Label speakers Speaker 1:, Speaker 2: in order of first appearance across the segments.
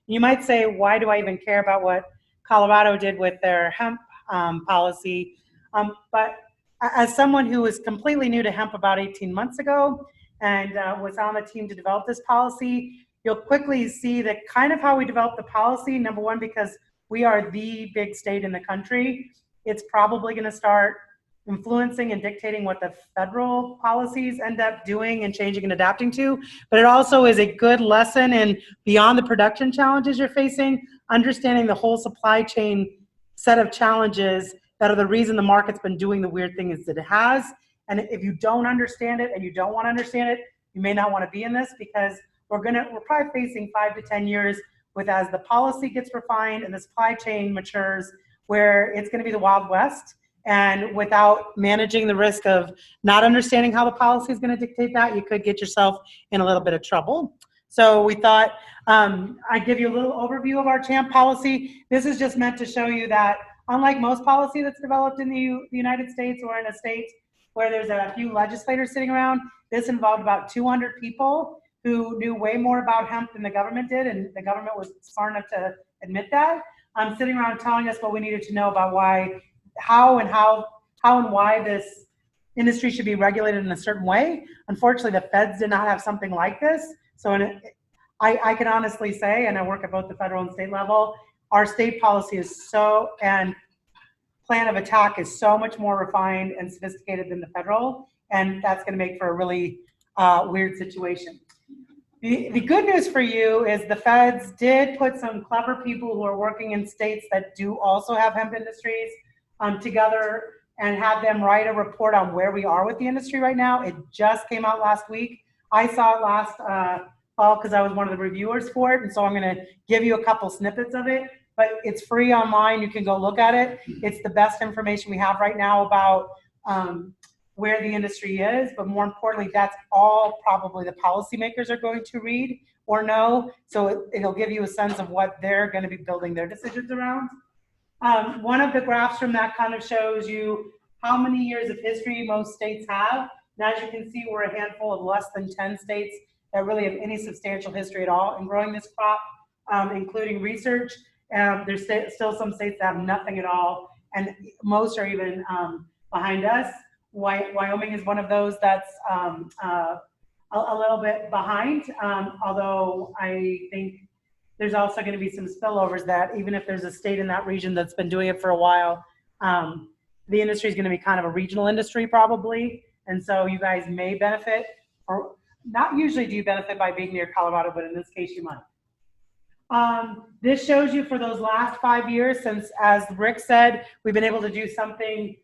Speaker 1: You might say, why do I even care about what Colorado did with their hemp policy? But as someone who was completely new to hemp about 18 months ago and was on the team to develop this policy, you'll quickly see that kind of how we developed the policy, number one, because we are the big state in the country, it's probably going to start influencing and dictating what the federal policies end up doing and changing and adapting to. But it also is a good lesson in beyond the production challenges you're facing, understanding the whole supply chain set of challenges that are the reason the market's been doing the weird things that it has. And if you don't understand it and you don't want to understand it, you may not want to be in this, because we're probably facing 5 to 10 years with, as the policy gets refined and the supply chain matures, where it's going to be the Wild West. And without managing the risk of not understanding how the policy is going to dictate that, you could get yourself in a little bit of trouble. So we thought I'd give you a little overview of our CHAMP policy. This is just meant to show you that unlike most policy that's developed in the United States or in a state where there's a few legislators sitting around, this involved about 200 people who knew way more about hemp than the government did, and the government was smart enough to admit that. Sitting around telling us what we needed to know about how and why this industry should be regulated in a certain way. Unfortunately, the feds did not have something like this. So I can honestly say, and I work at both the federal and state level, our state policy is and plan of attack is so much more refined and sophisticated than the federal, and that's going to make for a really weird situation. The good news for you is the feds did put some clever people who are working in states that do also have hemp industries together and have them write a report on where we are with the industry right now. It just came out last week. I saw it last fall because I was one of the reviewers for it, and so I'm going to give you a couple snippets of it, but it's free online. You can go look at it. It's the best information we have right now about where the industry is, but more importantly, that's all probably the policymakers are going to read or know, so it'll give you a sense of what they're going to be building their decisions around. One of the graphs from that kind of shows you how many years of history most states have. And as you can see, we're a handful of less than 10 states that really have any substantial history at all in growing this crop, including research. There's still some states that have nothing at all, and most are even behind us. Wyoming is one of those that's a little bit behind, although I think there's also going to be some spillovers that even if there's a state in that region that's been doing it for a while, the industry is going to be kind of a regional industry probably. And so you guys may benefit, or not usually do you benefit by being near Colorado, but in this case you might. This shows you for those last 5 years, since, as Rick said, we've been able to do something,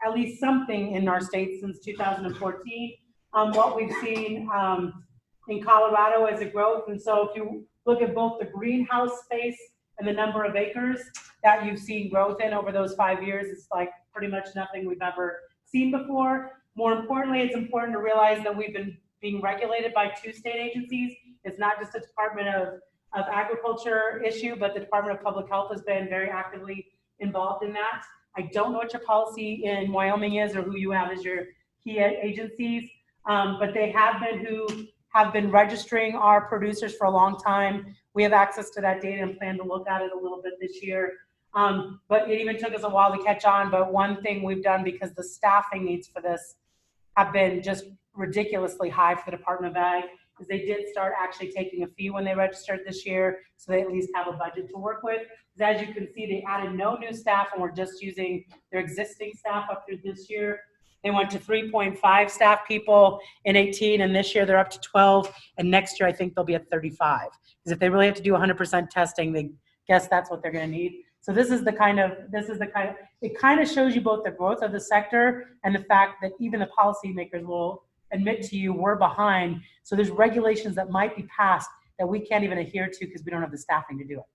Speaker 1: at least something in our state since 2014. What we've seen in Colorado as a growth. And so if you look at both the greenhouse space and the number of acres that you've seen growth in over those 5 years, it's like pretty much nothing we've ever seen before. More importantly, it's important to realize that we've been being regulated by 2 state agencies. It's not just a Department of Agriculture issue, but the Department of Public Health has been very actively involved in that. I don't know what your policy in Wyoming is or who you have as your key agencies, but they have been registering our producers for a long time. We have access to that data and plan to look at it a little bit this year. But it even took us a while to catch on. But one thing we've done, because the staffing needs for this have been just ridiculously high for the Department of Ag, is they did start actually taking a fee when they registered this year, so they at least have a budget to work with. As you can see, they added no new staff, and we're just using their existing staff up through this year. They went to 3.5 staff people in 18, and this year they're up to 12, and next year I think they'll be at 35. Because if they really have to do 100% testing, they guess that's what they're going to need. So it kind of shows you both the growth of the sector and the fact that even the policymakers will admit to you we're behind. So there's regulations that might be passed that we can't even adhere to because we don't have the staffing to do it.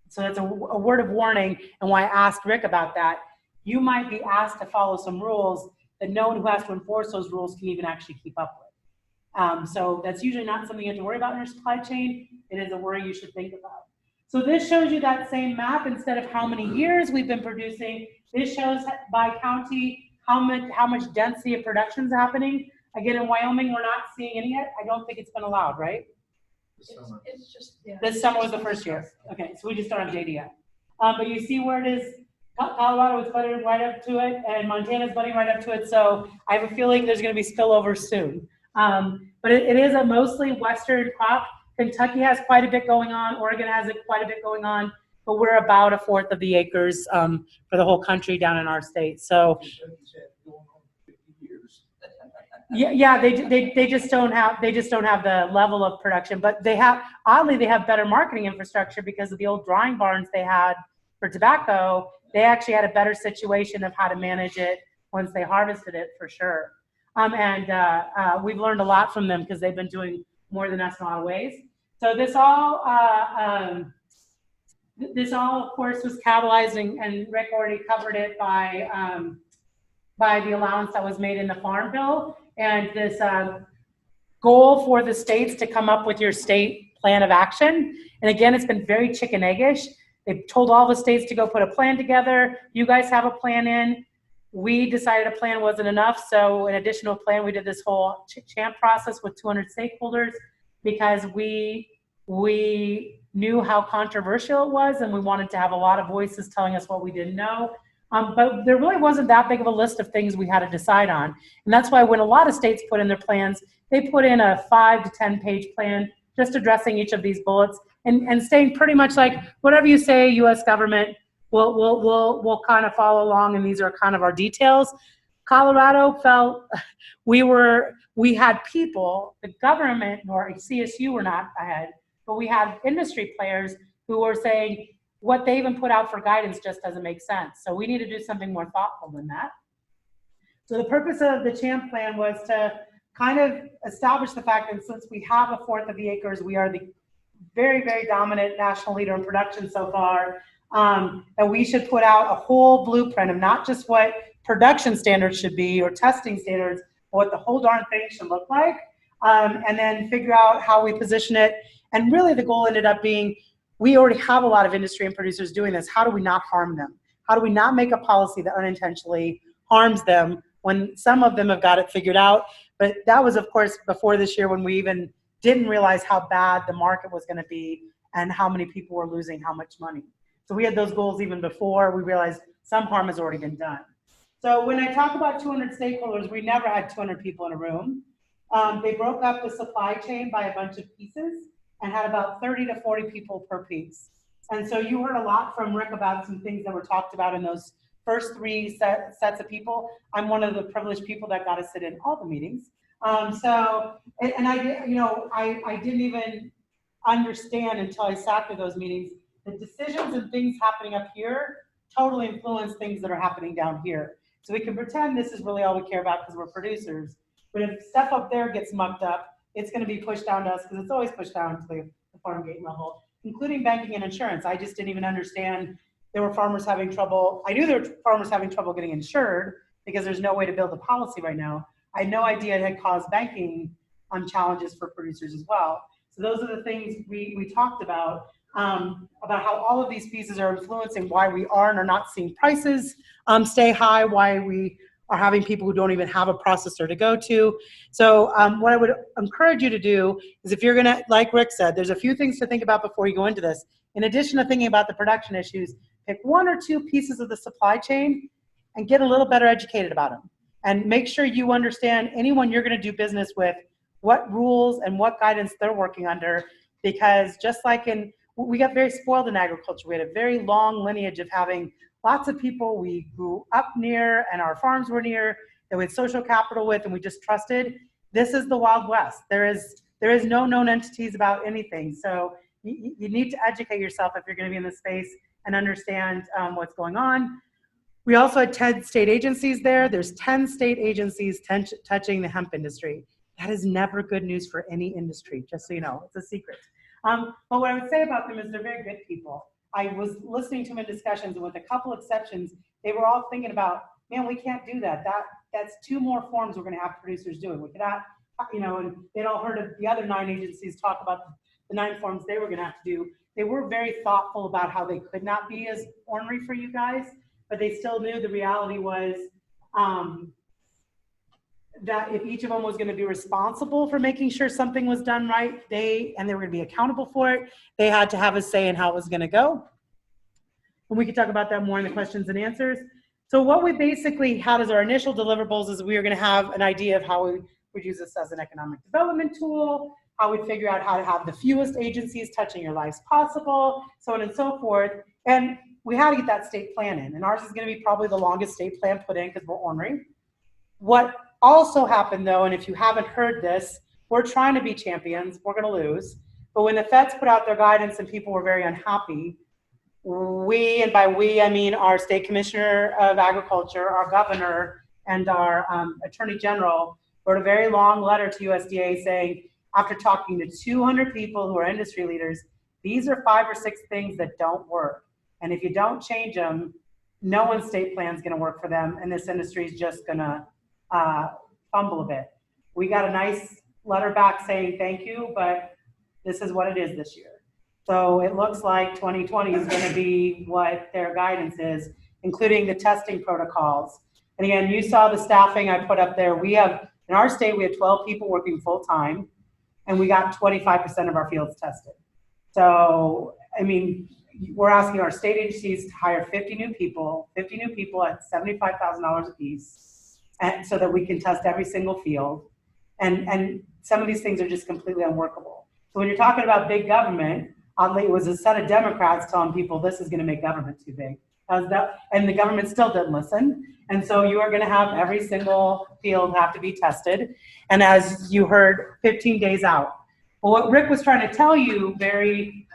Speaker 1: So that's a word of warning, and why I asked Rick about that. You might be asked to follow some rules that no one who has to enforce those rules can even actually keep up with. So that's usually not something you have to worry about in your supply chain. It is a worry you should think about. So this shows you that same map. Instead of how many years we've been producing, this shows by county how much density of production is happening. Again, in Wyoming, we're not seeing any yet. I don't think it's been allowed, right?
Speaker 2: It's just, yeah.
Speaker 1: This summer was the first year. Okay, so we just don't have data yet. But you see where it is. Colorado is butting right up to it, and Montana's butting right up to it. So I have a feeling there's going to be spillover soon. But it is a mostly Western crop. Kentucky has quite a bit going on. Oregon has quite a bit going on. But we're about a fourth of the acres for the whole country down in our state. So yeah, they just don't have the level of production. But they have, oddly, they have better marketing infrastructure because of the old drying barns they had for tobacco. They actually had a better situation of how to manage it once they harvested it, for sure. We've learned a lot from them because they've been doing more than us in a lot of ways. So this all, of course, was catalyzed, and Rick already covered it by the allowance that was made in the Farm Bill, and this goal for the states to come up with your state plan of action. And again, it's been very chicken eggish. They've told all the states to go put a plan together. You guys have a plan in. We decided a plan wasn't enough. So in addition to a plan, we did this whole CHAMP process with 200 stakeholders because we knew how controversial it was, and we wanted to have a lot of voices telling us what we didn't know. But there really wasn't that big of a list of things we had to decide on. And that's why when a lot of states put in their plans, they put in a 5 to 10 page plan just addressing each of these bullets and saying pretty much like, whatever you say, U.S. government, we'll kind of follow along, and these are kind of our details. Colorado felt we had people, the government or CSU were not ahead, but we had industry players who were saying what they even put out for guidance just doesn't make sense. So we need to do something more thoughtful than that. So the purpose of the CHAMP plan was to kind of establish the fact that since we have a fourth of the acres, we are the very, very dominant national leader in production so far, that we should put out a whole blueprint of not just what production standards should be or testing standards, but what the whole darn thing should look like, and then figure out how we position it. And really the goal ended up being, we already have a lot of industry and producers doing this. How do we not harm them? How do we not make a policy that unintentionally harms them when some of them have got it figured out? But that was, of course, before this year when we even didn't realize how bad the market was going to be and how many people were losing how much money. So we had those goals even before we realized some harm has already been done. So when I talk about 200 stakeholders, we never had 200 people in a room. They broke up the supply chain by a bunch of pieces and had about 30 to 40 people per piece. And so you heard a lot from Rick about some things that were talked about in those first three sets of people. I'm one of the privileged people that got to sit in all the meetings. I didn't even understand until I sat through those meetings, the decisions and things happening up here totally influence things that are happening down here. So we can pretend this is really all we care about because we're producers. But if stuff up there gets mucked up, it's going to be pushed down to us because it's always pushed down to the farm gate level, including banking and insurance. I just didn't even understand there were farmers having trouble. I knew there were farmers having trouble getting insured because there's no way to build a policy right now. I had no idea it had caused banking challenges for producers as well. So those are the things we talked about how all of these pieces are influencing why we are and are not seeing prices stay high, why we are having people who don't even have a processor to go to. So what I would encourage you to do is, if you're gonna, like Rick said, there's a few things to think about before you go into this. In addition to thinking about the production issues, pick one or two pieces of the supply chain and get a little better educated about them. And make sure you understand anyone you're gonna do business with, what rules and what guidance they're working under, because just like we got very spoiled in agriculture. We had a very long lineage of having lots of people we grew up near and our farms were near, that we had social capital with and we just trusted. This is the Wild West. There is no known entities about anything. So you need to educate yourself if you're going to be in this space and understand what's going on. We also had 10 state agencies there. There's 10 state agencies touching the hemp industry. That is never good news for any industry, just so you know. It's a secret. But what I would say about them is they're very good people. I was listening to them in discussions, and with a couple exceptions, they were all thinking about, man, we can't do that. That's 2 more forms we're going to have producers doing. We cannot, and they'd all heard of the other 9 agencies talk about the 9 forms they were going to have to do. They were very thoughtful about how they could not be as ornery for you guys, but they still knew the reality was that if each of them was going to be responsible for making sure something was done right, and they were going to be accountable for it, they had to have a say in how it was going to go. And we could talk about that more in the questions and answers. So what we basically had as our initial deliverables is we were going to have an idea of how we would use this as an economic development tool, how we'd figure out how to have the fewest agencies touching your lives possible, so on and so forth. And we had to get that state plan in. And ours is going to be probably the longest state plan put in because we're ornery. What also happened though, and if you haven't heard this, we're trying to be champions, we're going to lose. But when the feds put out their guidance and people were very unhappy, we, and by we I mean our state commissioner of agriculture, our governor, and our attorney general, wrote a very long letter to USDA saying, after talking to 200 people who are industry leaders, these are 5 or 6 things that don't work. And if you don't change them, no one's state plan is going to work for them, and this industry is just going to fumble a bit. We got a nice letter back saying thank you, but this is what it is this year. So it looks like 2020 is going to be what their guidance is, including the testing protocols. And again, you saw the staffing I put up there. We have, in our state, we have 12 people working full time, and we got 25% of our fields tested. So, I mean, we're asking our state agencies to hire 50 new people at $75,000 a piece, and so that we can test every single field. And some of these things are just completely unworkable. So when you're talking about big government, oddly, it was a set of Democrats telling people this is going to make government too big. And the government still didn't listen. And so you are going to have every single field have to be tested. And as you heard, 15 days out. Well, what Rick was trying to tell you very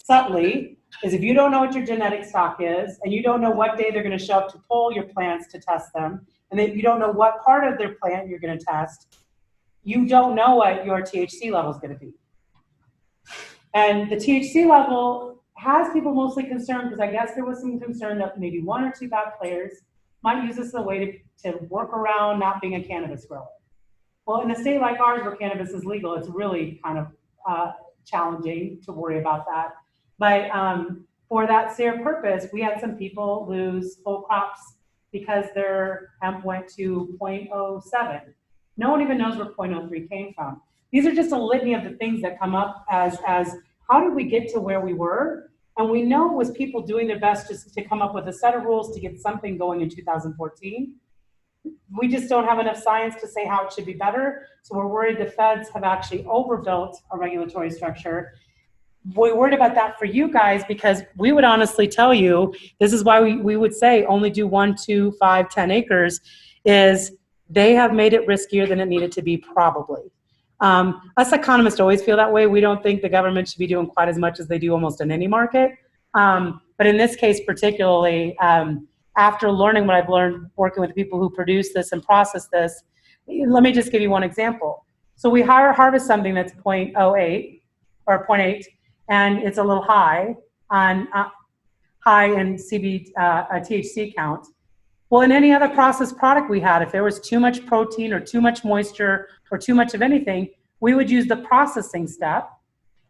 Speaker 1: subtly is if you don't know what your genetic stock is, and you don't know what day they're going to show up to pull your plants to test them, and then you don't know what part of their plant you're going to test, you don't know what your THC level is going to be. And the THC level has people mostly concerned because I guess there was some concern that maybe 1 or 2 bad players might use this as a way to work around not being a cannabis grower. Well, in a state like ours where cannabis is legal, it's really kind of challenging to worry about that. But for that same purpose, we had some people lose whole crops because their hemp went to 0.07. No one even knows where 0.03 came from. These are just a litany of the things that come up as how did we get to where we were? And we know it was people doing their best just to come up with a set of rules to get something going in 2014. We just don't have enough science to say how it should be better. So we're worried the feds have actually overbuilt a regulatory structure. We're worried about that for you guys because we would honestly tell you, this is why we would say only do 1, 2, 5, 10 acres, is they have made it riskier than it needed to be probably. Us economists always feel that way. We don't think the government should be doing quite as much as they do almost in any market. But in this case particularly, after learning what I've learned working with people who produce this and process this, let me just give you one example. So we harvest something that's 0.08 or 0.8, and it's a little high in THC count. Well, in any other processed product we had, if there was too much protein or too much moisture or too much of anything, we would use the processing step.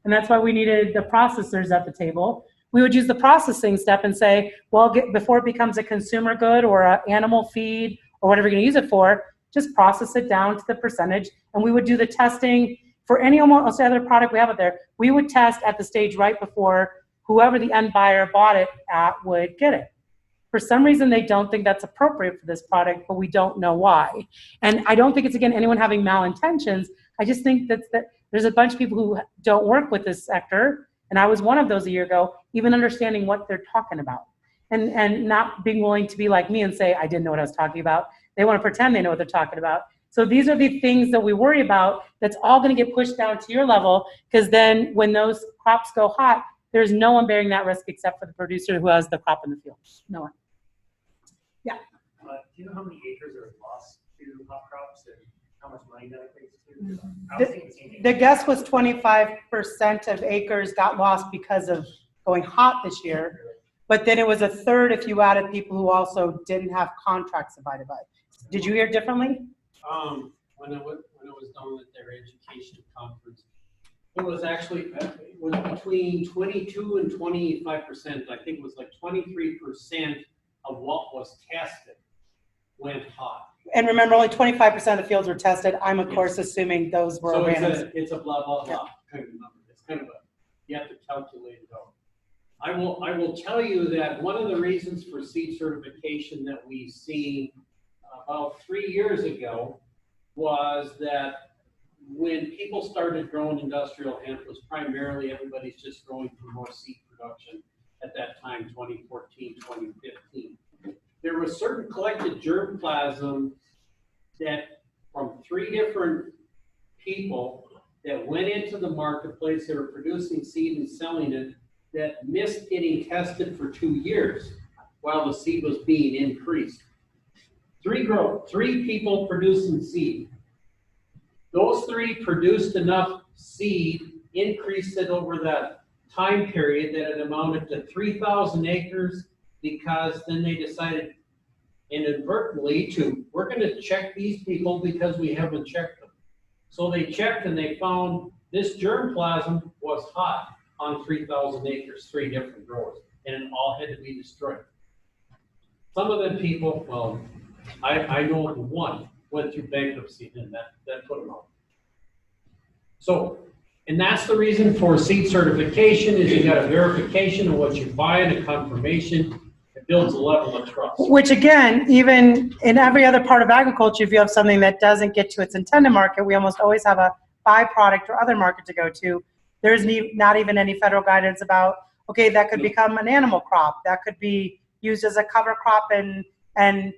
Speaker 1: And that's why we needed the processors at the table. We would use the processing step and say, well, before it becomes a consumer good or an animal feed or whatever you're going to use it for, just process it down to the percentage. And we would do the testing for any almost other product we have out there. We would test at the stage right before whoever the end buyer bought it at would get it. For some reason, they don't think that's appropriate for this product, but we don't know why. And I don't think it's, again, anyone having malintentions. I just think that there's a bunch of people who don't work with this sector, and I was one of those a year ago, even understanding what they're talking about. And not being willing to be like me and say, I didn't know what I was talking about. They want to pretend they know what they're talking about. So these are the things that we worry about that's all going to get pushed down to your level, because then when those crops go hot, there's no one bearing that risk except for the producer who has the crop in the field. No one. Yeah.
Speaker 2: Do you know how many acres are lost to hot crops and how much money that equates to?
Speaker 1: The guess was 25% of acres got lost because of going hot this year, but then it was a third if you added people who also didn't have contracts abided by. Did you hear differently?
Speaker 3: When it was done at their education conference, it was actually between 22 and 25%. I think it was like 23% of what was tested went hot.
Speaker 1: And remember, only 25% of the fields were tested. I'm of
Speaker 3: Yes.
Speaker 1: course assuming those were
Speaker 3: So
Speaker 1: random.
Speaker 3: it's a blah, blah, blah kind of number. It's kind of you have to calculate it out. I will tell you that one of the reasons for seed certification that we seen about 3 years ago was that when people started growing industrial hemp was primarily everybody's just growing for more seed production at that time, 2014, 2015. There was certain collected germplasm that from 3 different people that went into the marketplace, they were producing seed and selling it, that missed getting tested for 2 years while the seed was being increased. 3 people producing seed. Those 3 produced enough seed, increased it over that time period that it amounted to 3,000 acres, because then they decided inadvertently we're going to check these people because we haven't checked them. So they checked and they found this germplasm was hot on 3,000 acres, 3 different growers, and it all had to be destroyed. Some of them people, well, I know one went through bankruptcy and that put them out. So, and that's the reason for seed certification is you got a verification of what you're buying, a confirmation. It builds a level of trust.
Speaker 1: Which again, even in every other part of agriculture, if you have something that doesn't get to its intended market, we almost always have a byproduct or other market to go to. There's not even any federal guidance about, okay, that could become an animal crop. That could be used as a cover crop and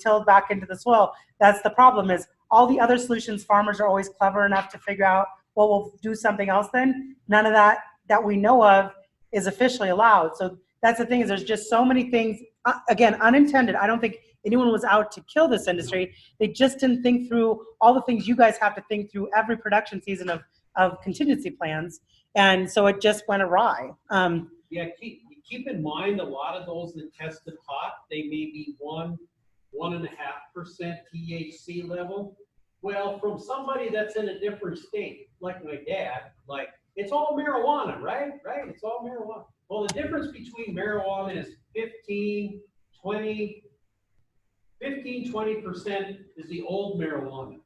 Speaker 1: tilled back into the soil. That's the problem, is all the other solutions, farmers are always clever enough to figure out, well, we'll do something else then. None of that we know of is officially allowed. So that's the thing, is there's just so many things, again, unintended. I don't think anyone was out to kill this industry. They just didn't think through all the things you guys have to think through every production season of contingency plans. And so it just went awry.
Speaker 3: Yeah, keep in mind, a lot of those that tested hot, they may be 1.5% THC level. Well, from somebody that's in a different state, like my dad, like, it's all marijuana, right? Right, it's all marijuana. Well, the difference between marijuana is 20% is the old marijuana.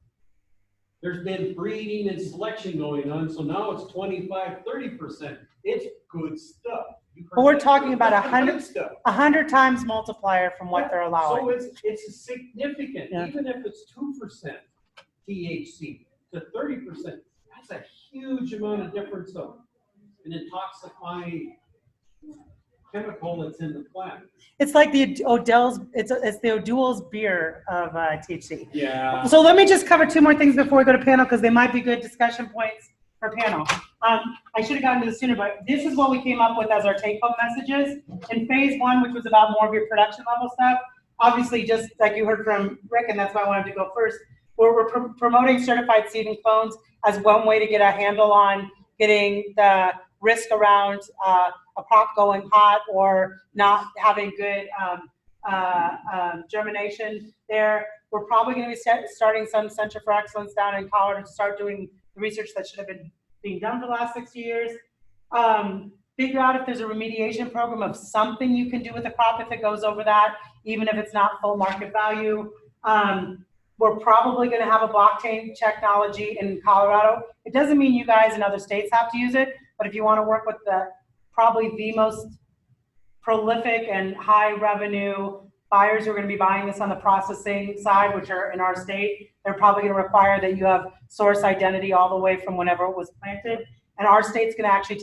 Speaker 3: There's been breeding and selection going on, so now it's 25-30%. It's good stuff.
Speaker 1: But we're talking about
Speaker 3: good stuff.
Speaker 1: 100 times multiplier from what they're allowing.
Speaker 3: So it's a significant, even if it's 2% THC to 30%, that's a huge amount of difference of an intoxifying chemical that's in the plant.
Speaker 1: It's like the Odell's, it's the O'Doul's beer of THC.
Speaker 3: Yeah.
Speaker 1: So let me just cover 2 more things before we go to panel, because they might be good discussion points for panel. I should have gotten to this sooner, but this is what we came up with as our take-home messages. In phase 1, which was about more of your production level stuff, obviously, just like you heard from Rick, and that's why I wanted to go first, we're promoting certified seed and clones as one way to get a handle on getting the risk around a crop going hot or not having good germination there. We're probably going to be starting some Center for Excellence down in Colorado to start doing the research that should have been being done for the last 60 years. Figure out if there's a remediation program of something you can do with the crop if it goes over that, even if it's not full market value. We're probably going to have a blockchain technology in Colorado. It doesn't mean you guys in other states have to use it, but if you want to work with probably the most prolific and high revenue buyers who are going to be buying this on the processing side, which are in our state, they're probably going to require that you have source identity all the way from whenever it was planted. And our state's going to actually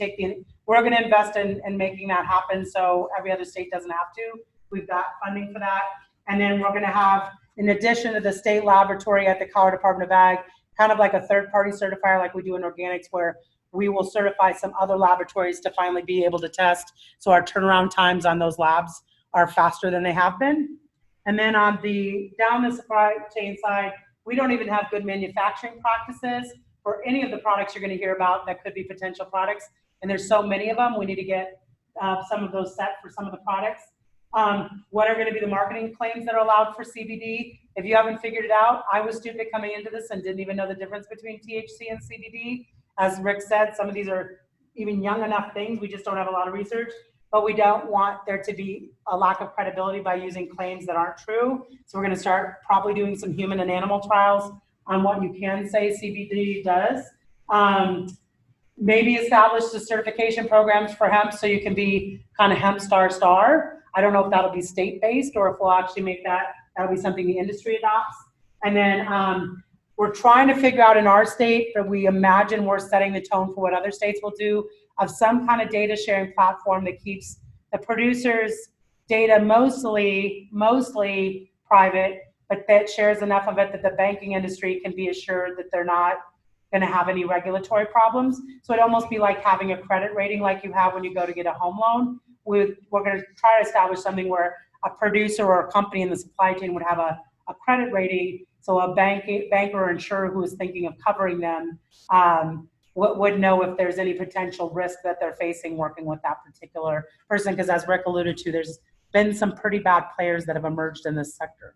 Speaker 1: we're going to invest in making that happen so every other state doesn't have to. We've got funding for that. And then we're going to have, in addition to the state laboratory at the Colorado Department of Ag, kind of like a third-party certifier like we do in organics, where we will certify some other laboratories to finally be able to test, so our turnaround times on those labs are faster than they have been. And then on down the supply chain side, we don't even have good manufacturing practices for any of the products you're going to hear about that could be potential products. And there's so many of them, we need to get some of those set for some of the products. What are going to be the marketing claims that are allowed for CBD? If you haven't figured it out, I was stupid coming into this and didn't even know the difference between THC and CBD. As Rick said, some of these are even young enough things, we just don't have a lot of research. but we don't want there to be a lack of credibility by using claims that aren't true. So we're going to start probably doing some human and animal trials on what you can say CBD does. Maybe establish the certification programs for hemp so you can be kind of hemp star. I don't know if that'll be state-based or if we'll actually make that'll be something the industry adopts. And then we're trying to figure out in our state that we imagine we're setting the tone for what other states will do, of some kind of data sharing platform that keeps the producers' data mostly private, but that shares enough of it that the banking industry can be assured that they're not going to have any regulatory problems. So it'd almost be like having a credit rating like you have when you go to get a home loan. We're going to try to establish something where a producer or a company in the supply chain would have a credit rating, so a banker or insurer who is thinking of covering them would know if there's any potential risk that they're facing working with that particular person. Because as Rick alluded to, there's been some pretty bad players that have emerged in this sector.